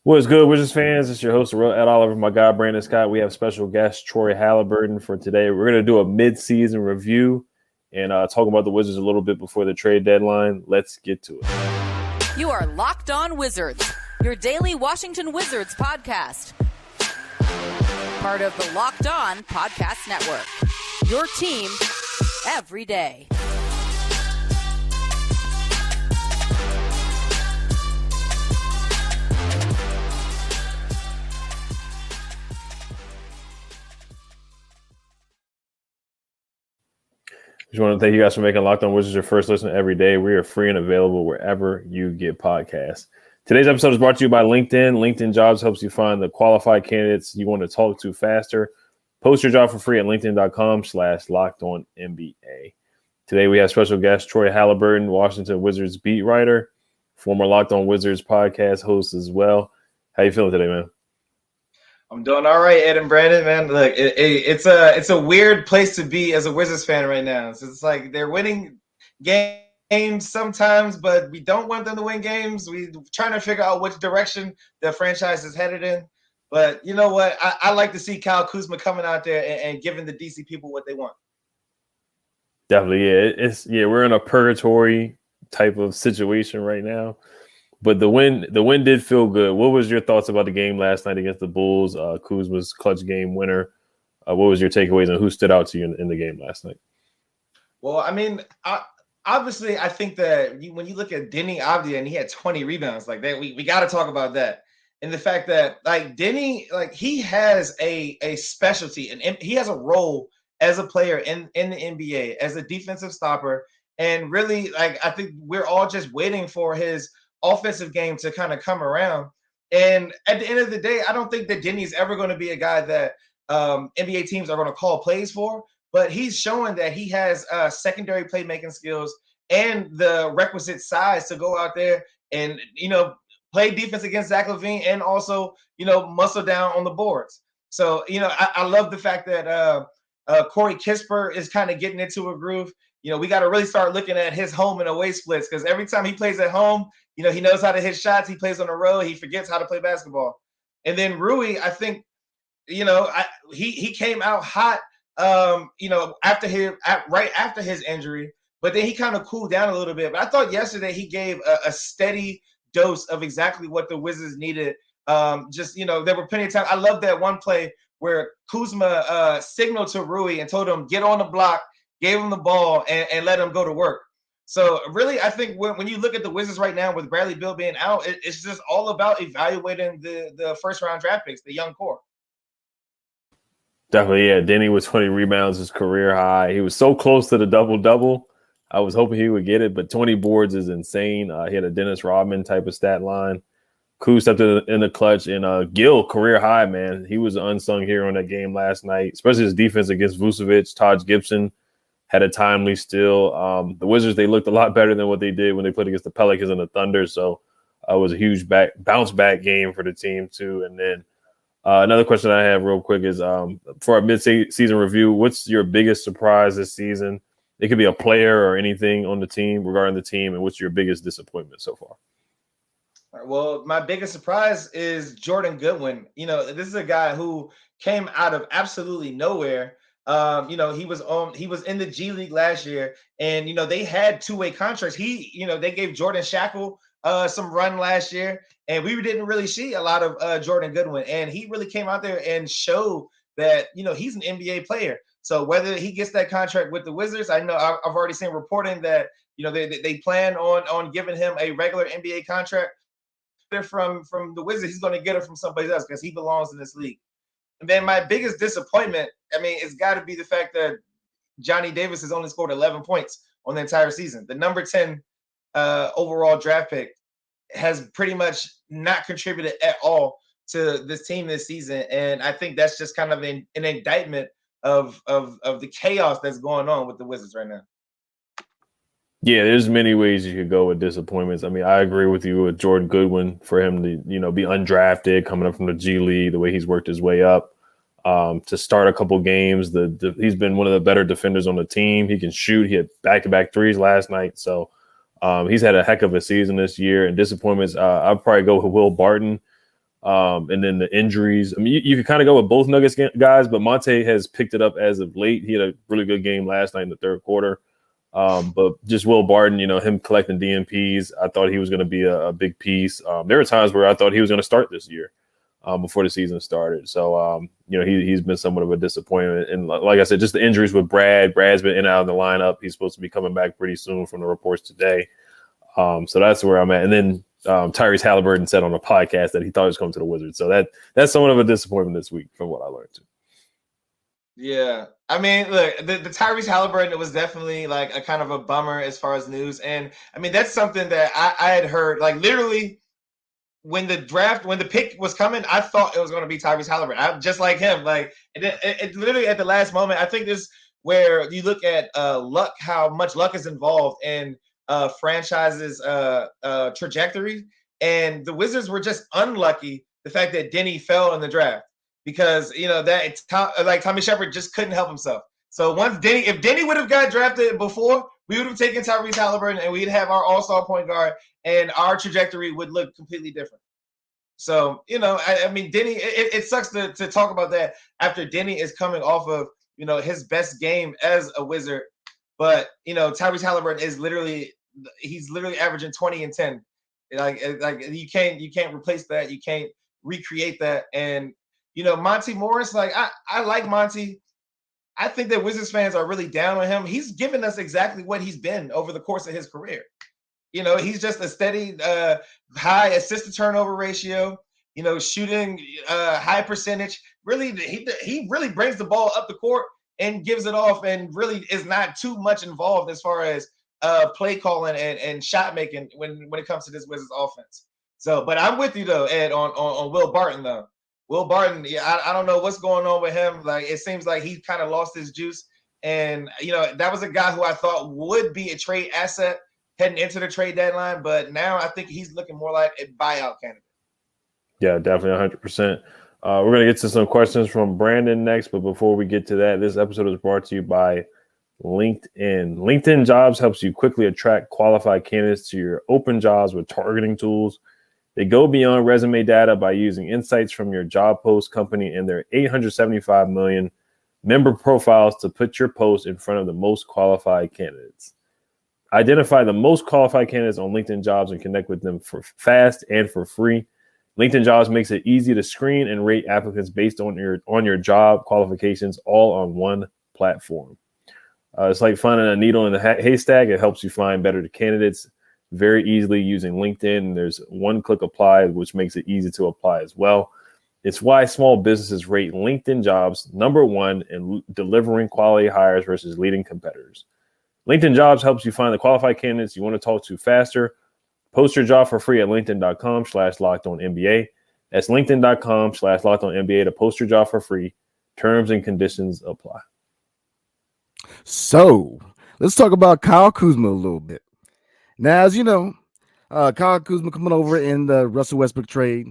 What's good, Wizards fans? It's your host, Ed Oliver, my guy, Brandon Scott. We have special guest, Troy Haliburton, for today. We're going to do a mid-season review and talk about the Wizards a little bit before the trade deadline. Let's get to it. You are Locked On Wizards, your daily Washington Wizards podcast. Part of the Locked On Podcast Network, your team every day. Just want to thank you guys for making Locked On Wizards your first listen every day. We are free and available wherever you get podcasts. Today's episode is brought to you by LinkedIn. LinkedIn Jobs helps you find the qualified candidates you want to talk to faster. Post your job for free at linkedin.com/LockedOnNBA. Today we have special guest Troy Haliburton, Washington Wizards beat writer, former Locked On Wizards podcast host as well. How you feeling today, man? I'm doing all right, Ed and Brandon, man. Look, it's a weird place to be as a Wizards fan right now. So it's like they're winning games sometimes, but we don't want them to win games. We're trying to figure out which direction the franchise is headed in. But you know what? I like to see Kuzma coming out there and giving the DC people what they want. Definitely, yeah. We're in a purgatory type of situation right now. But the win did feel good. What was your thoughts about the game last night against the Bulls? Kuzma's clutch game winner. What was your takeaways and who stood out to you in the game last night? Well, I mean, obviously, I think that when you look at Denny Avdia and he had 20 rebounds like that, we got to talk about that. And the fact that like Denny, like he has a specialty and he has a role as a player in the NBA as a defensive stopper. And really, like I think we're all just waiting for his offensive game to kind of come around. And at the end of the day, I don't think that Denny's ever going to be a guy that NBA teams are going to call plays for, but he's showing that he has secondary playmaking skills and the requisite size to go out there and, play defense against Zach LaVine and also, muscle down on the boards. So, I love the fact that Corey Kispert is kind of getting into a groove. We got to really start looking at his home and away splits because every time he plays at home, he knows how to hit shots. He plays on the road. He forgets how to play basketball. And then Rui, I think, he came out hot, right after his injury, but then he kind of cooled down a little bit. But I thought yesterday he gave a steady dose of exactly what the Wizards needed. There were plenty of times. I love that one play where Kuzma signaled to Rui and told him, get on the block, gave him the ball, and let him go to work. So really, I think when you look at the Wizards right now with Bradley Beal being out, it's just all about evaluating the first-round draft picks, the young core. Definitely, yeah. Denny with 20 rebounds, his career high. He was so close to the double-double. I was hoping he would get it, but 20 boards is insane. He had a Dennis Rodman type of stat line. Kuz stepped in the clutch, and Gill, career high, man. He was an unsung hero in that game last night, especially his defense against Vucevic. Taj Gibson had a timely steal. The Wizards, they looked a lot better than what they did when they played against the Pelicans and the Thunder, so it was a huge bounce-back game for the team, too. And then another question I have real quick is for our mid-season review, what's your biggest surprise this season? It could be a player or anything on the team regarding the team, and what's your biggest disappointment so far? Well, my biggest surprise is Jordan Goodwin. This is a guy who came out of absolutely nowhere. He was in the G League last year, and they had two-way contracts. They gave Jordan Shackle some run last year, and we didn't really see a lot of Jordan Goodwin, and he really came out there and showed that he's an NBA player. So whether he gets that contract with the Wizards, I know I've already seen reporting that they plan on giving him a regular NBA contract. From the Wizards, he's going to get it from somebody else because he belongs in this league. And then my biggest disappointment, it's got to be the fact that Johnny Davis has only scored 11 points on the entire season. The number 10 overall draft pick has pretty much not contributed at all to this team this season. And I think that's just kind of an indictment of the chaos that's going on with the Wizards right now. Yeah, there's many ways you could go with disappointments. I agree with you with Jordan Goodwin for him to, be undrafted, coming up from the G League, the way he's worked his way up, to start a couple games. He's been one of the better defenders on the team. He can shoot. He had back-to-back threes last night. So he's had a heck of a season this year. And disappointments, I'll probably go with Will Barton. And then the injuries. I mean, you can kind of go with both Nuggets guys, but Monte has picked it up as of late. He had a really good game last night in the third quarter. But just Will Barton, him collecting DNPs, I thought he was going to be a big piece. There were times where I thought he was going to start this year before the season started. So, he's been somewhat of a disappointment. And like I said, just the injuries with Brad. Brad's been in and out of the lineup. He's supposed to be coming back pretty soon from the reports today. So that's where I'm at. And then Tyrese Haliburton said on a podcast that he thought he was coming to the Wizards. So that's somewhat of a disappointment this week from what I learned too. Yeah. I mean, look, the Tyrese Haliburton, it was definitely like a kind of a bummer as far as news. And I mean, that's something that I had heard, like literally when the pick was coming, I thought it was going to be Tyrese Haliburton. I'm just like him. Like it literally at the last moment, I think this where you look at luck, how much luck is involved in franchises trajectory. And the Wizards were just unlucky. The fact that Denny fell in the draft. Because that Tommy Shepard just couldn't help himself. So if Denny would have got drafted before, we would have taken Tyrese Haliburton and we'd have our all-star point guard, and our trajectory would look completely different. So I mean, Denny. It sucks to talk about that after Denny is coming off of his best game as a Wizard, but Tyrese Haliburton is literally averaging 20 and 10. Like you can't replace that. You can't recreate that. And Monte Morris, like I like Monte. I think that Wizards fans are really down on him. He's given us exactly what he's been over the course of his career. He's just a steady, high assist to turnover ratio. Shooting high percentage. Really, he really brings the ball up the court and gives it off, and really is not too much involved as far as play calling and shot making when it comes to this Wizards offense. So, but I'm with you though, Ed, on Will Barton though. Will Barton, yeah, I don't know what's going on with him. Like, it seems like he kind of lost his juice. And, that was a guy who I thought would be a trade asset heading into the trade deadline. But now I think he's looking more like a buyout candidate. Yeah, definitely 100%. We're going to get to some questions from Brandon next. But before we get to that, this episode is brought to you by LinkedIn. LinkedIn Jobs helps you quickly attract qualified candidates to your open jobs with targeting tools. They go beyond resume data by using insights from your job post company and their 875 million member profiles to put your post in front of the most qualified candidates. Identify the most qualified candidates on LinkedIn Jobs and connect with them for fast and for free. LinkedIn Jobs makes it easy to screen and rate applicants based on your job qualifications, all on one platform. It's like finding a needle in the haystack. It helps you find better candidates very easily using LinkedIn. There's one-click apply, which makes it easy to apply as well. It's why small businesses rate LinkedIn Jobs #1 in delivering quality hires versus leading competitors. LinkedIn Jobs helps you find the qualified candidates you want to talk to faster. Post your job for free at linkedin.com/lockedonnba. That's linkedin.com/lockedonnba to post your job for free. Terms and conditions apply. So let's talk about Kyle Kuzma a little bit. Now, as you know, Kyle Kuzma coming over in the Russell Westbrook trade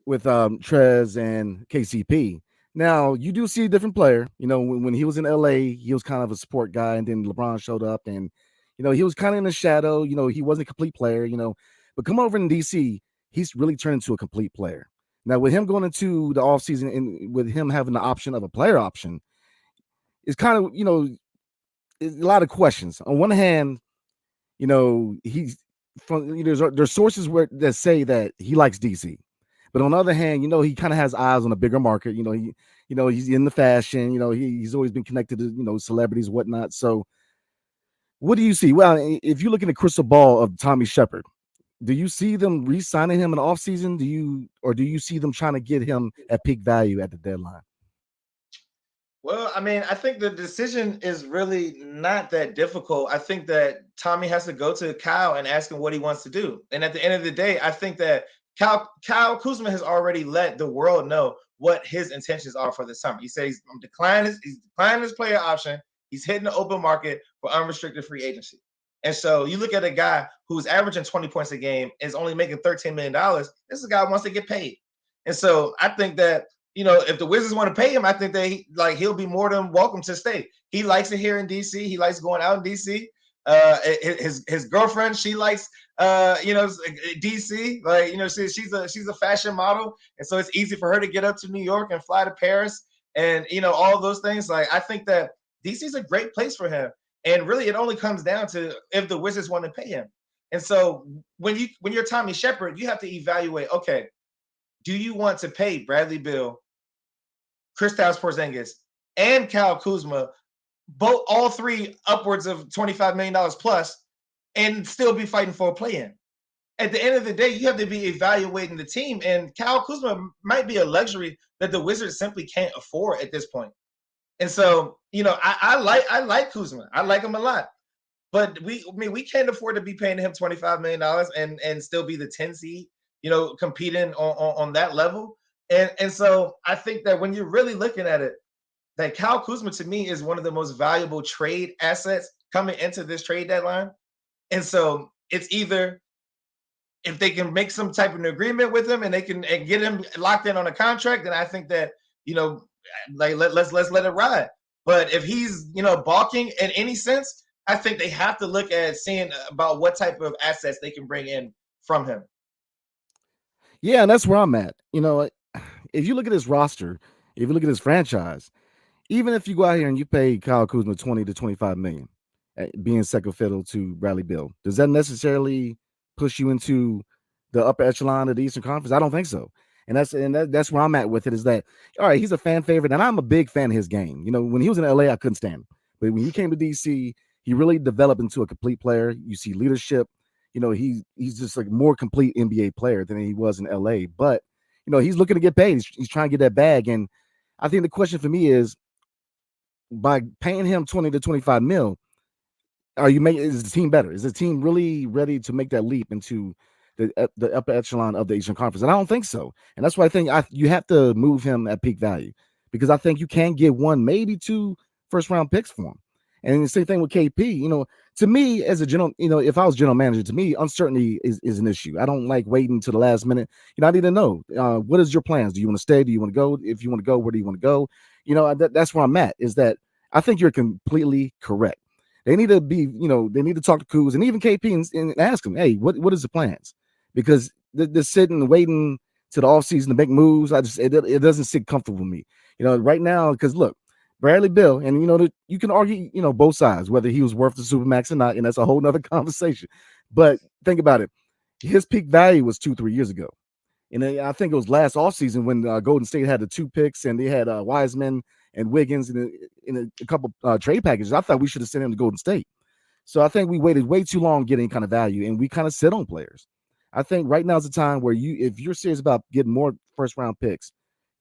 with Trez and KCP. Now, you do see a different player. When he was in LA, he was kind of a support guy, and then LeBron showed up, and he was kind of in the shadow. He wasn't a complete player. But come over in DC, he's really turned into a complete player. Now, with him going into the offseason and with him having the option of a player option, it's kind of it's a lot of questions. On one hand, he's from there's sources that say that he likes DC, but on the other hand, he kind of has eyes on a bigger market. He's in the fashion. He's always been connected to celebrities, whatnot. So, what do you see? Well, if you look in the crystal ball of Tommy Shepard, do you see them re-signing him in the offseason? Do you see them trying to get him at peak value at the deadline? Well, I mean, I think the decision is really not that difficult. I think that Tommy has to go to Kyle and ask him what he wants to do. And at the end of the day, I think that Kyle Kuzma has already let the world know what his intentions are for the summer. He said he's declining his player option. He's hitting the open market for unrestricted free agency. And so you look at a guy who's averaging 20 points a game, is only making $13 million. This is a guy who wants to get paid. And so I think that if the Wizards want to pay him, I think that he'll be more than welcome to stay. He likes it here in DC. He likes going out in DC. His girlfriend, she likes DC. Like, she's a fashion model, and so it's easy for her to get up to New York and fly to Paris, and all those things. Like, I think that DC is a great place for him, and really, it only comes down to if the Wizards want to pay him. And so when you're Tommy Shepard, you have to evaluate. Okay, do you want to pay Bradley Beal, Kristaps Porzingis, and Kyle Kuzma, all three upwards of $25 million plus, and still be fighting for a play-in? At the end of the day, you have to be evaluating the team, and Kyle Kuzma might be a luxury that the Wizards simply can't afford at this point. And so, I like Kuzma. I like him a lot. But we can't afford to be paying him $25 million and still be the 10 seed, competing on that level. And so I think that when you're really looking at it, that Kyle Kuzma to me is one of the most valuable trade assets coming into this trade deadline. And so it's either if they can make some type of an agreement with him and they can get him locked in on a contract, then I think that, let's let it ride. But if he's, balking in any sense, I think they have to look at seeing about what type of assets they can bring in from him. Yeah, and that's where I'm at. If you look at his roster, if you look at his franchise, even if you go out here and you pay Kyle Kuzma 20 to 25 million, being second fiddle to Bradley Beal, does that necessarily push you into the upper echelon of the Eastern Conference? I don't think so. And that's where I'm at with it, is that, all right, he's a fan favorite, and I'm a big fan of his game. When he was in LA, I couldn't stand him. But when he came to DC, he really developed into a complete player. You see leadership. He's just like more complete NBA player than he was in LA. But, he's looking to get paid. He's trying to get that bag. And I think the question for me is, by paying him 20 to 25 mil, is the team better? Is the team really ready to make that leap into the upper echelon of the Eastern Conference? And I don't think so. And that's why I think you have to move him at peak value, because I think you can get one, maybe two first-round picks for him. And the same thing with KP. To me, as a general, if I was general manager, to me, uncertainty is an issue. I don't like waiting to the last minute. I need to know, what is your plans? Do you want to stay? Do you want to go? If you want to go, where do you want to go? That's where I'm at, is that I think you're completely correct. They need to be, they need to talk to Kuz and even KP and ask him, hey, what is the plans? Because they're sitting and waiting to the offseason to make moves. It doesn't sit comfortable with me, right now, because look, Bradley Beal, and you can argue, both sides, whether he was worth the Supermax or not, and that's a whole nother conversation. But think about it. His peak value was 2-3 years ago. And I think it was last offseason when Golden State had the 2 picks and they had Wiseman and Wiggins in a couple trade packages. I thought we should have sent him to Golden State. So I think we waited way too long getting kind of value, and we kind of sit on players. I think right now is the time where if you're serious about getting more first round picks,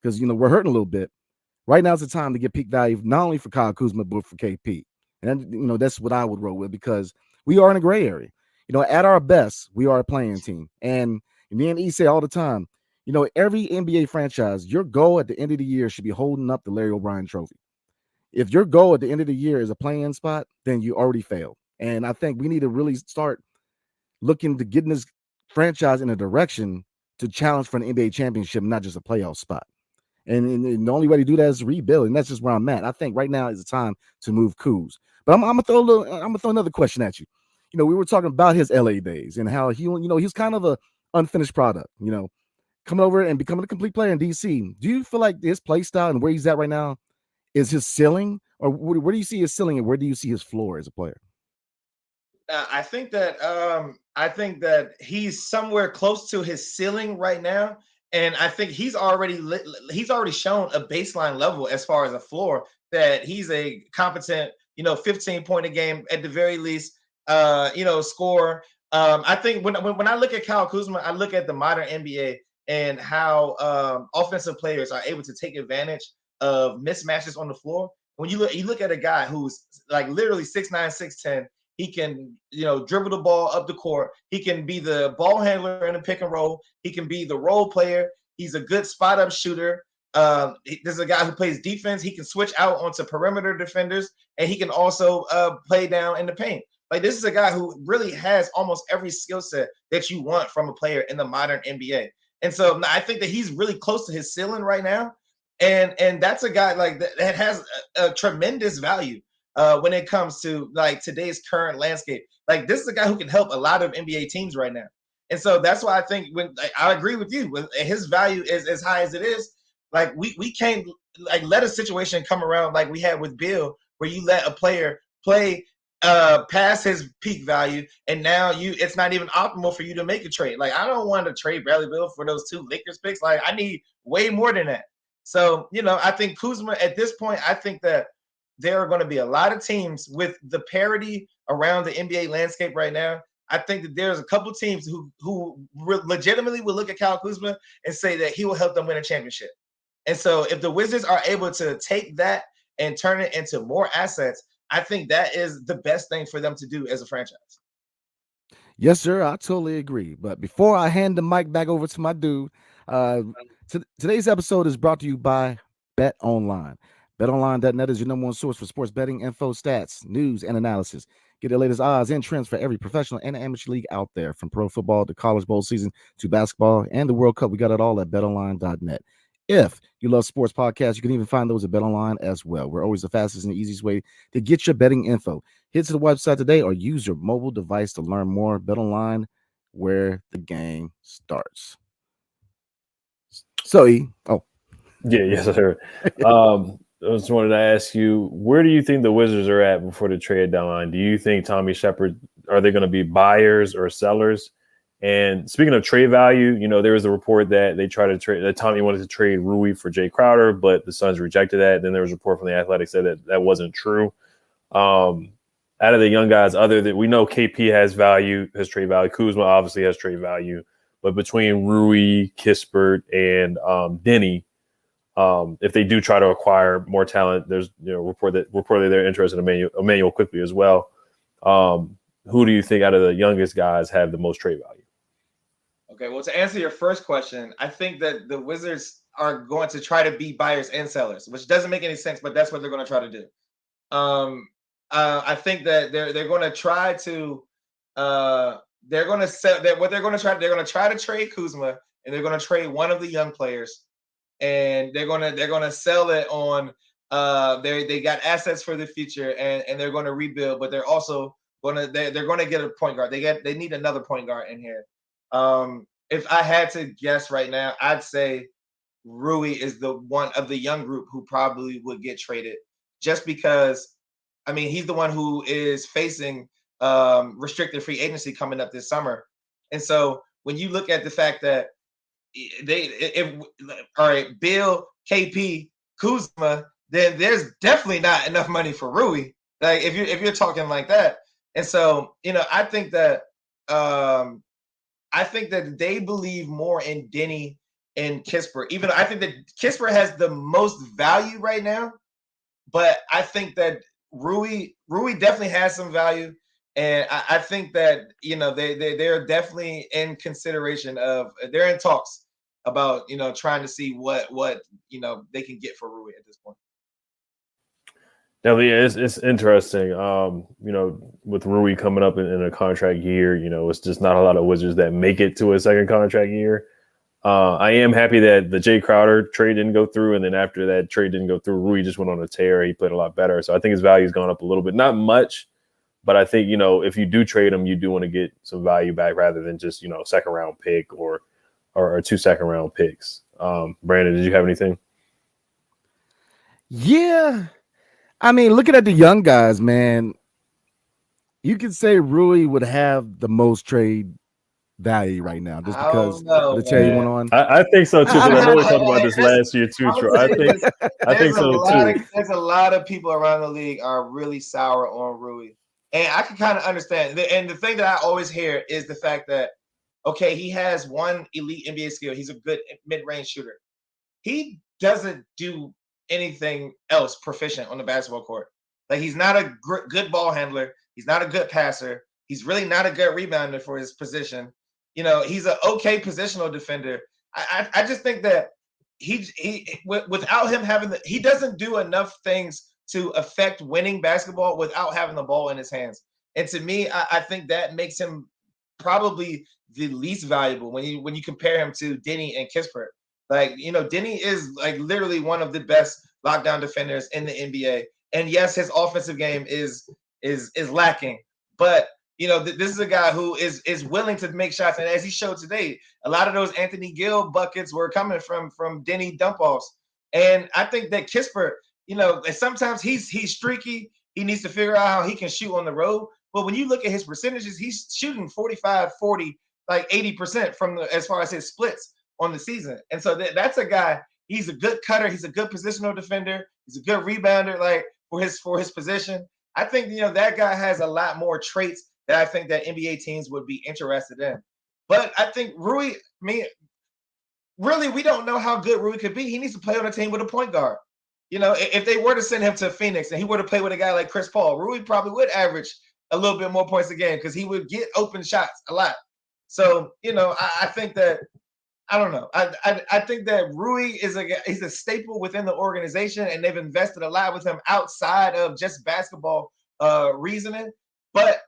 because we're hurting a little bit. Right now is the time to get peak value, not only for Kyle Kuzma, but for KP. And that's what I would roll with, because we are in a gray area. At our best, we are a playing team. And me and E say all the time, every NBA franchise, your goal at the end of the year should be holding up the Larry O'Brien trophy. If your goal at the end of the year is a play-in spot, then you already failed. And I think we need to really start looking to getting this franchise in a direction to challenge for an NBA championship, not just a playoff spot. And the only way to do that is rebuild, and that's just where I'm at. I think right now is the time to move Kuz. But I'm gonna throw another question at you. We were talking about his LA days and how he's kind of a unfinished product. Coming over and becoming a complete player in DC. Do you feel like his play style and where he's at right now is his ceiling, or where do you see his ceiling and where do you see his floor as a player? I think that he's somewhere close to his ceiling right now. And I think he's already shown a baseline level as far as a floor, that he's a competent, 15-point a game at the very least, scorer. I think when I look at Kyle Kuzma, I look at the modern NBA and how offensive players are able to take advantage of mismatches on the floor. When you look at a guy who's like literally 6'9", 6'10", he can, dribble the ball up the court. He can be the ball handler in a pick and roll. He can be the role player. He's a good spot up shooter. There's a guy who plays defense. He can switch out onto perimeter defenders, and he can also play down in the paint. Like, this is a guy who really has almost every skill set that you want from a player in the modern NBA. And so I think that he's really close to his ceiling right now. And that's a guy like that has a tremendous value. when it comes to like today's current landscape. Like this is a guy who can help a lot of NBA teams right now. And so that's why I think when I agree with you, when his value is as high as it is, like we can't like let a situation come around like we had with Bill, where you let a player play past his peak value, and now it's not even optimal for you to make a trade. Like I don't want to trade Bradley Beal for those 2 Lakers picks. Like I need way more than that. So I think Kuzma at this point, I think that there are going to be a lot of teams with the parity around the NBA landscape right now. I think that there's a couple teams who legitimately will look at Kyle Kuzma and say that he will help them win a championship. And so if the Wizards are able to take that and turn it into more assets, I think that is the best thing for them to do as a franchise. Yes, sir. I totally agree. But before I hand the mic back over to my dude, today's episode is brought to you by BetOnline. BetOnline.net is your number one source for sports betting, info, stats, news, and analysis. Get the latest odds and trends for every professional and amateur league out there, from pro football to college bowl season to basketball and the World Cup. We got it all at BetOnline.net. If you love sports podcasts, you can even find those at BetOnline as well. We're always the fastest and easiest way to get your betting info. Head to the website today or use your mobile device to learn more. BetOnline, where the game starts. So, yes, sir. I just wanted to ask you, where do you think the Wizards are at before the trade deadline? Do you think Tommy Shepard, are they going to be buyers or sellers? And speaking of trade value, there was a report that they tried to trade, that Tommy wanted to trade Rui for Jay Crowder, but the Suns rejected that. Then there was a report from the Athletic said that wasn't true. Out of the young guys, other than we know KP has trade value. Kuzma obviously has trade value, but between Rui, Kispert, and Denny, if they do try to acquire more talent, there's reportedly they're interested in Emmanuel quickly as well. Who do you think out of the youngest guys have the most trade value? Okay, well, to answer your first question, I think that the Wizards are going to try to be buyers and sellers, which doesn't make any sense, but that's what they're going to try to do. I think that they're going to try to they're going to sell that. What they're going to try to trade Kuzma, and they're going to trade one of the young players, and they're going to sell it on they got assets for the future, and they're going to rebuild, but they're also they're going to get a point guard. They need another point guard in here. If I had to guess right now, I'd say Rui is the one of the young group who probably would get traded, just because, I mean, he's the one who is facing restricted free agency coming up this summer. And so when you look at the fact that all right, Bill, KP, Kuzma, then there's definitely not enough money for Rui. Like if you're talking like that. And so, I think that they believe more in Denny and Kispert. Even I think that Kispert has the most value right now, but I think that Rui definitely has some value, and I think that they're definitely in consideration they're in talks about trying to see what they can get for Rui at this point. Definitely, it's interesting. With Rui coming up in a contract year, it's just not a lot of Wizards that make it to a second contract year. I am happy that the Jay Crowder trade didn't go through, and then after that trade didn't go through, Rui just went on a tear. He played a lot better, so I think his value's gone up a little bit. Not much, but I think if you do trade him, you do want to get some value back rather than just second round pick or 2 second round picks. Brandon, did you have anything? Yeah. I mean, looking at the young guys, man, you could say Rui would have the most trade value right now, just because of the trade went on. I think so too. Because I know we talked about this last year too, Troy. I think so too. There's a lot of people around the league are really sour on Rui, and I can kind of understand. And the thing that I always hear is the fact that, okay, he has one elite NBA skill. He's a good mid-range shooter. He doesn't do anything else proficient on the basketball court. Like, he's not a good ball handler. He's not a good passer. He's really not a good rebounder for his position. He's an okay positional defender. I just think that he without him having he doesn't do enough things to affect winning basketball without having the ball in his hands. And to me, I think that makes him probably the least valuable when you compare him to Denny and Kispert. Like, Denny is like literally one of the best lockdown defenders in the NBA. And yes, his offensive game is lacking, but this is a guy who is willing to make shots. And as he showed today, a lot of those Anthony Gill buckets were coming from Denny dump offs. And I think that Kispert, sometimes he's streaky. He needs to figure out how he can shoot on the road. But when you look at his percentages, he's shooting 45, 40, like 80% from as far as his splits on the season. And so that's a guy, he's a good cutter. He's a good positional defender. He's a good rebounder, like for his position. I think, that guy has a lot more traits that I think that NBA teams would be interested in. But I think Rui, really, we don't know how good Rui could be. He needs to play on a team with a point guard. If they were to send him to Phoenix and he were to play with a guy like Chris Paul, Rui probably would average a little bit more points a game because he would get open shots a lot. So, I think that, I don't know. I think that Rui he's a staple within the organization, and they've invested a lot with him outside of just basketball reasoning. But,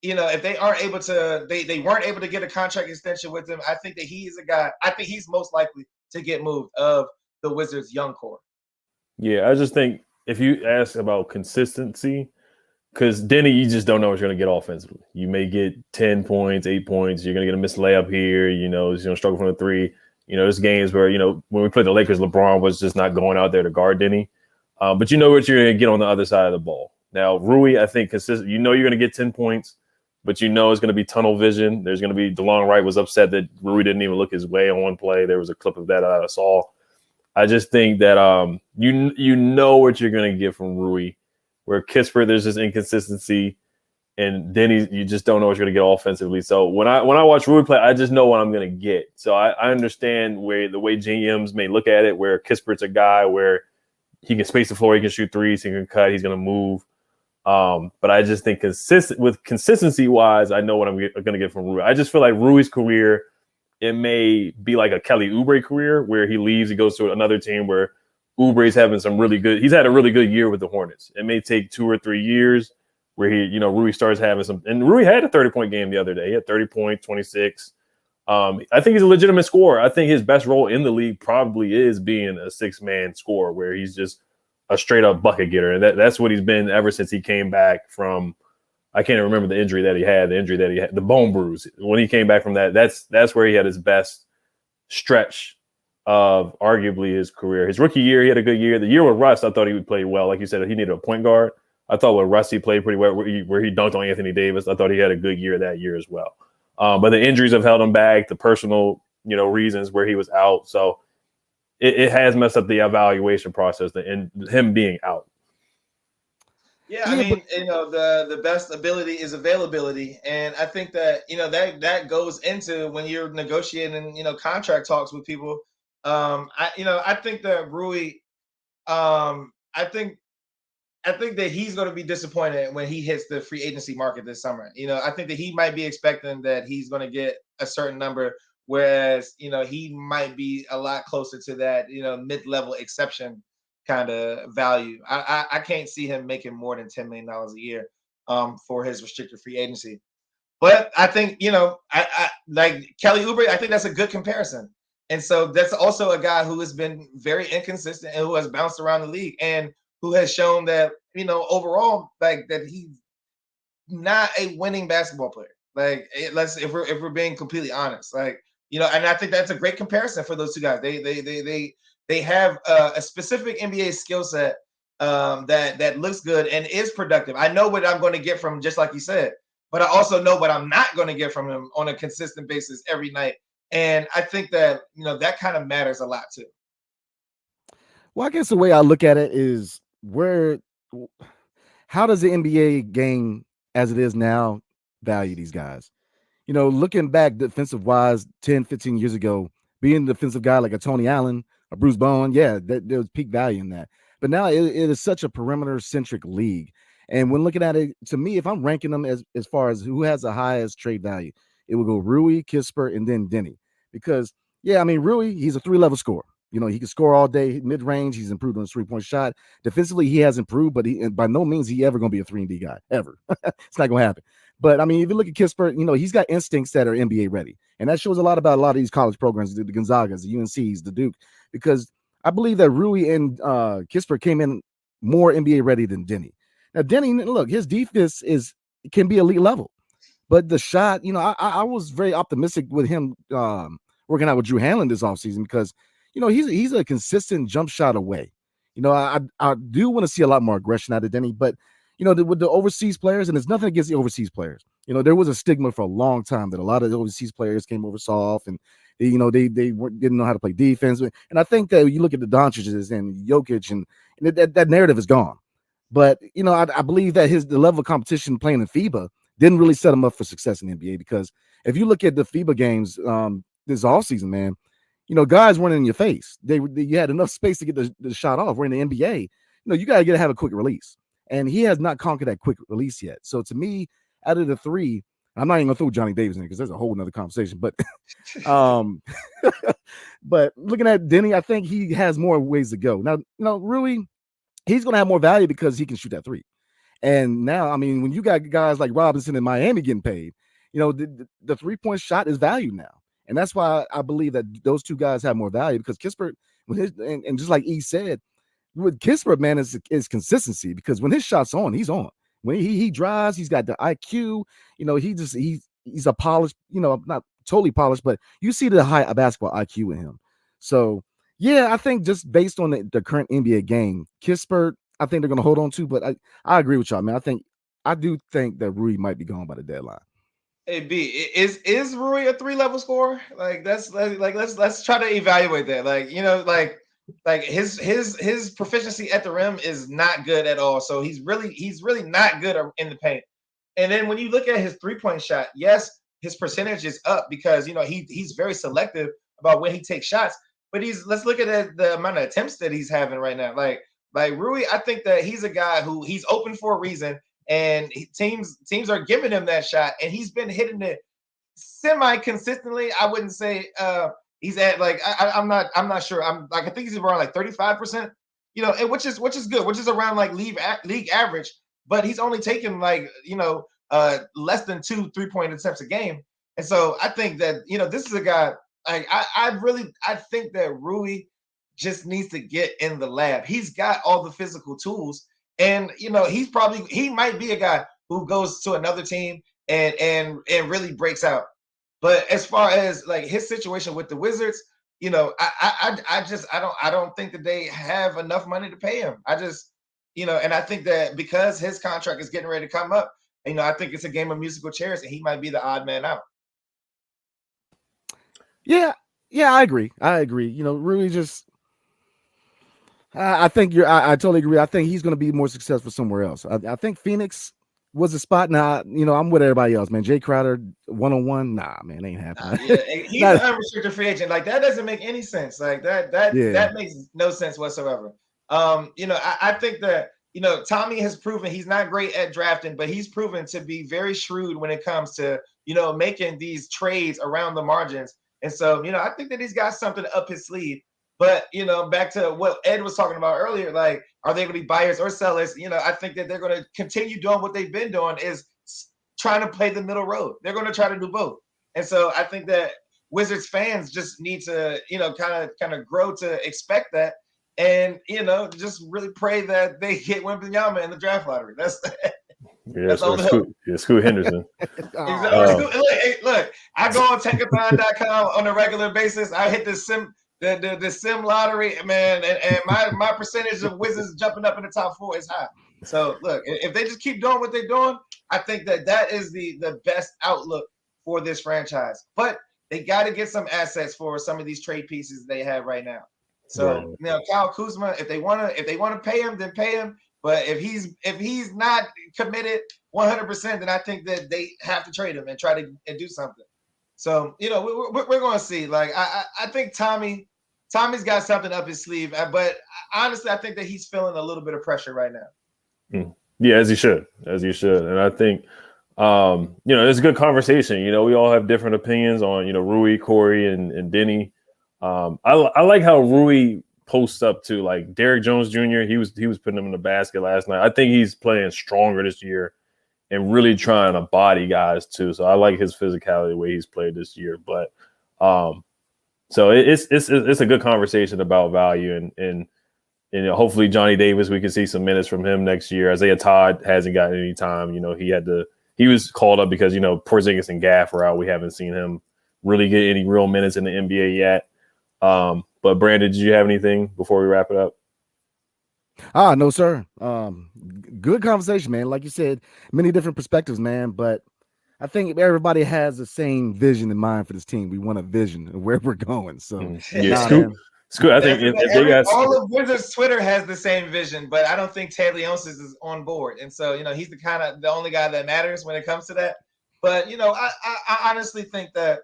if they aren't able to, they weren't able to get a contract extension with him, I think that he is a guy, I think he's most likely to get moved of the Wizards' young core. Yeah, I just think if you ask about consistency, because Denny, you just don't know what you're going to get offensively. You may get 10 points, 8 points. You're going to get a missed layup here. He's going to struggle from the three. There's games where, when we played the Lakers, LeBron was just not going out there to guard Denny. But you know what you're going to get on the other side of the ball. Now, Rui, I think, consistent. You're going to get 10 points, but it's going to be tunnel vision. There's going to be DeLon Wright was upset that Rui didn't even look his way on one play. There was a clip of that I saw. I just think that you know what you're going to get from Rui. Where Kispert, there's just inconsistency, and Denny, you just don't know what you're going to get offensively. So when I watch Rui play, I just know what I'm going to get. So I understand the way GMs may look at it, where Kispert's a guy where he can space the floor, he can shoot threes, he can cut, he's going to move. But I just think consistency-wise, I know what I'm going to get from Rui. I just feel like Rui's career, it may be like a Kelly Oubre career, where he leaves, he goes to another team where Oubre's having he's had a really good year with the Hornets. It may take 2 or 3 years where Rui starts having and Rui had a 30-point game the other day. He had 30 points, 26. I think he's a legitimate scorer. I think his best role in the league probably is being a 6-man scorer, where he's just a straight up bucket getter. And that's what he's been ever since he came back from, I can't remember the injury that he had, the bone bruise. When he came back from that, that's where he had his best stretch of arguably his career. His rookie year, he had a good year. The year with Russ, I thought he would play well. Like you said, he needed a point guard. I thought with Russ, he played pretty well, where he dunked on Anthony Davis. I thought he had a good year that year as well. But the injuries have held him back, the personal, reasons where he was out. So it has messed up the evaluation process and him being out. Yeah, I mean, the best ability is availability. And I think that, that goes into when you're negotiating, contract talks with people. I think that Rui, I think that he's going to be disappointed when he hits the free agency market this summer. I think that he might be expecting that he's going to get a certain number, whereas, he might be a lot closer to that, mid-level exception kind of value. I can't see him making more than $10 million a year for his restricted free agency. But I think, I like Kelly Oubre, I think that's a good comparison. And so that's also a guy who has been very inconsistent and who has bounced around the league and who has shown that, overall, like that he's not a winning basketball player. Like, if we're being completely honest, like, and I think that's a great comparison for those two guys. They have a specific NBA skill set that looks good and is productive. I know what I'm going to get from him, just like you said, but I also know what I'm not going to get from him on a consistent basis every night. And I think that, that kind of matters a lot too. Well, I guess the way I look at it is how does the NBA game as it is now value these guys? Looking back defensive wise 10, 15 years ago, being a defensive guy like a Tony Allen, a Bruce Bowen, there was peak value in that. But now it is such a perimeter centric league. And when looking at it, to me, if I'm ranking them as far as who has the highest trade value, it will go Rui, Kispert, and then Denny. Because, Rui, he's a 3-level scorer. He can score all day, mid-range. He's improved on his 3-point shot. Defensively, he has improved, but by no means he ever going to be a 3-and-D guy, ever. It's not going to happen. But, if you look at Kispert, he's got instincts that are NBA ready. And that shows a lot about a lot of these college programs, the Gonzagas, the UNCs, the Duke, because I believe that Rui and Kispert came in more NBA ready than Denny. Now, Denny, look, his defense can be elite level, but the shot, I was very optimistic with him working out with Drew Hanlon this offseason because, he's a consistent jump shot away. I do want to see a lot more aggression out of Denny, but with the overseas players, and there's nothing against the overseas players. There was a stigma for a long time that a lot of the overseas players came over soft and they didn't know how to play defense. And I think that you look at the Doncic's and Jokic and that narrative is gone. But I believe that the level of competition playing in FIBA didn't really set him up for success in the NBA, because if you look at the FIBA games this offseason, man, guys weren't in your face. You had enough space to get the shot off. We're in the NBA. You got to have a quick release. And he has not conquered that quick release yet. So to me, out of the three, I'm not even gonna throw Johnny Davis in because there's a whole nother conversation. But but looking at Denny, I think he has more ways to go. Now, Rui, he's gonna have more value because he can shoot that three. And now, I mean, when you got guys like Robinson and Miami getting paid, the 3-point shot is valued now. And that's why I believe that those two guys have more value, because Kispert, and just like E said, with Kispert, man, is consistency, because when his shot's on, he's on. When he drives, he's got the IQ. He's a polished, not totally polished, but you see the high basketball IQ in him. So yeah, I think just based on the current NBA game, Kispert, I think they're going to hold on to. But I agree with y'all, man. I do think that Rui might be gone by the deadline. Hey B, is Rui a 3-level scorer? Let's try to evaluate that. Like his proficiency at the rim is not good at all. So he's really not good in the paint. And then when you look at his 3-point shot, yes, his percentage is up because he's very selective about when he takes shots. But let's look at the amount of attempts that he's having right now. Like Rui, I think that he's a guy who he's open for a reason, and teams are giving him that shot, and he's been hitting it semi-consistently. I wouldn't say he's at I'm not sure. I think he's around 35%, and which is good, which is around league average. But he's only taking less than 2 3-point attempts a game. And so I think that this is a guy I think that Rui just needs to get in the lab. He's got all the physical tools, and he might be a guy who goes to another team and really breaks out. But as far as his situation with the Wizards, I don't think that they have enough money to pay him. And I think that because his contract is getting ready to come up, I think it's a game of musical chairs, and he might be the odd man out. Yeah, I agree. Rui just, I think I totally agree. I think he's going to be more successful somewhere else. I think Phoenix was a spot. Now, I'm with everybody else, man. Jay Crowder, 1-on-1, nah, man, ain't happening. He's an unrestricted free agent. That doesn't make any sense. That makes no sense whatsoever. I think that Tommy has proven he's not great at drafting, but he's proven to be very shrewd when it comes to making these trades around the margins. And so I think that he's got something up his sleeve. But back to what Ed was talking about earlier, are they going to be buyers or sellers? I think that they're going to continue doing what they've been doing, is trying to play the middle road. They're going to try to do both. And so I think that Wizards fans just need to kind of grow to expect that, and just really pray that they get Wembanyama in the draft lottery. That's Scoot Henderson. Look, I go on Tankathon.com on a regular basis. I hit the sim lottery, man, and my percentage of Wizards jumping up in the top 4 is high. So look, if they just keep doing what they're doing, I think that is the best outlook for this franchise. But they got to get some assets for some of these trade pieces they have right now. So Kyle Kuzma, if they want to pay him, then pay him. But if he's not committed 100%, then I think that they have to trade him and try to do something. So we're going to see. I think Tommy's got something up his sleeve, but honestly, I think that he's feeling a little bit of pressure right now. Yeah, as he should, and I think it's a good conversation. We all have different opinions on Rui, Corey, and Denny. I like how Rui posts up to Derrick Jones Jr. He was putting him in the basket last night. I think he's playing stronger this year and really trying to body guys too. So I like his physicality, the way he's played this year. But so it's a good conversation about value, and And hopefully Johnny Davis, we can see some minutes from him next year. Isaiah Todd hasn't gotten any time. He was called up because, Porzingis and Gaff were out. We haven't seen him really get any real minutes in the NBA yet. But Brandon, did you have anything before we wrap it up? No, sir. Good conversation, man. Like you said, many different perspectives, man. But I think everybody has the same vision in mind for this team. We want a vision of where we're going. So, Scoot, I think if they got all of Wizards Twitter has the same vision, but I don't think Ted Leonsis is on board. And so, he's the only guy that matters when it comes to that. But, I honestly think that,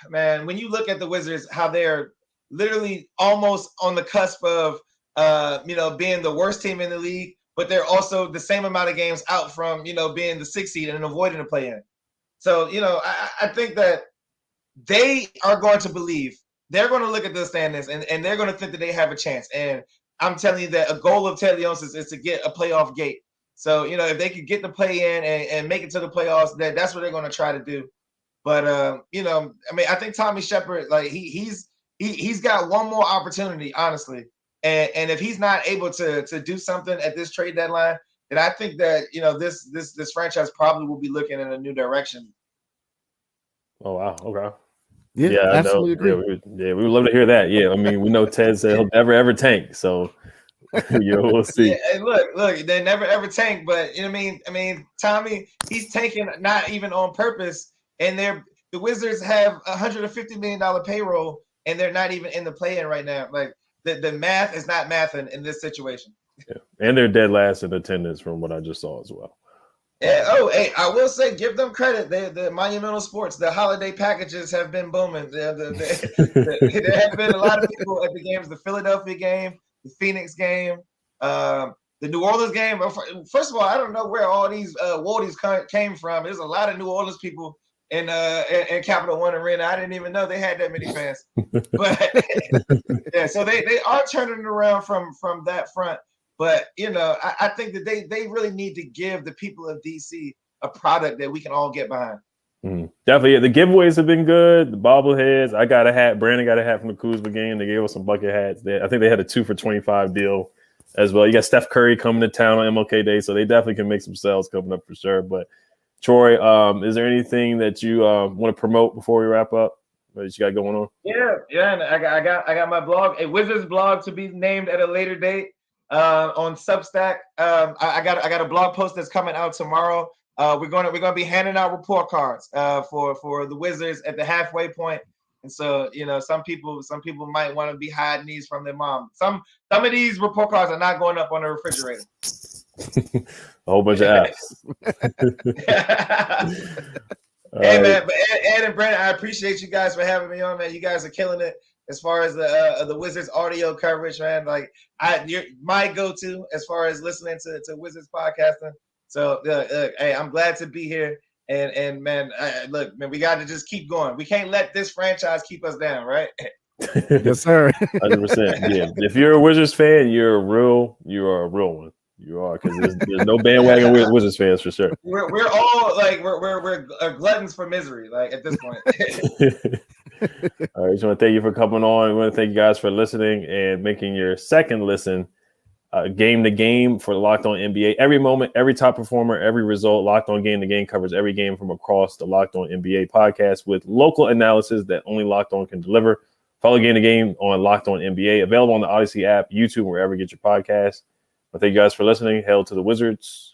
man, when you look at the Wizards, how they're literally almost on the cusp of, being the worst team in the league, but they're also the same amount of games out from, being the 6th seed and avoiding the play-in. So, I think that they are going to believe. They're going to look at the standings and they're going to think that they have a chance. And I'm telling you that a goal of Ted Leonsis is to get a playoff gate. So, if they could get the play in and make it to the playoffs, that's what they're going to try to do. But, I think Tommy Shepard, like he's got one more opportunity, honestly. And if he's not able to do something at this trade deadline, then I think that, this franchise probably will be looking in a new direction. Oh, wow. Okay. Yeah, absolutely agree. We would love to hear that. Yeah, we know Ted said he'll never ever tank, so we'll see. Yeah, and look, they never ever tank, but Tommy, he's tanking not even on purpose, and the Wizards have $150 million payroll, and they're not even in the play-in right now. Like the math is not mathing in this situation. Yeah, and they're dead last in attendance from what I just saw as well. Yeah. Oh, hey, I will say, give them credit. The Monumental Sports, the holiday packages have been booming. There have been a lot of people at the games. The Philadelphia game, the Phoenix game, the New Orleans game. First of all, I don't know where all these Waldies came from. There's a lot of New Orleans people in Capital One Arena. I didn't even know they had that many fans. But yeah, so they are turning it around from that front. But, I think that they really need to give the people of DC a product that we can all get behind. Definitely. Yeah, the giveaways have been good. The bobbleheads. I got a hat. Brandon got a hat from the Kuzma game. They gave us some bucket hats. I think they had a 2 for $25 deal as well. You got Steph Curry coming to town on MLK Day, so they definitely can make some sales coming up for sure. But, Troy, is there anything that you want to promote before we wrap up that you got going on? Yeah. And I got my blog, a Wizards blog to be named at a later date. On Substack, I got a blog post that's coming out tomorrow. We're gonna be handing out report cards for the Wizards at the halfway point, and so some people might want to be hiding these from their mom. Some of these report cards are not going up on the refrigerator. A whole bunch of apps. Hey man, but Ed and Brandon, I appreciate you guys for having me on, man. You guys are killing it. As far as the Wizards audio coverage, man, like you're my go-to as far as listening to Wizards podcasting. So, hey, I'm glad to be here. And man, look, man, we got to just keep going. We can't let this franchise keep us down, right? Yes, sir. 100%. Yeah. If you're a Wizards fan, you are a real one. You are, because there's no bandwagon with Wizards fans for sure. We're all like we're gluttons for misery, like at this point. All right, just want to thank you for coming on. We want to thank you guys for listening and making your second listen game to game for Locked On NBA. Every moment, every top performer, every result. Locked On Game to Game covers every game from across the Locked On NBA podcast with local analysis that only Locked On can deliver. Follow Game to Game on Locked On NBA, available on the Odyssey app, YouTube, wherever you get your podcasts. Well, thank you guys for listening. Hail to the Wizards.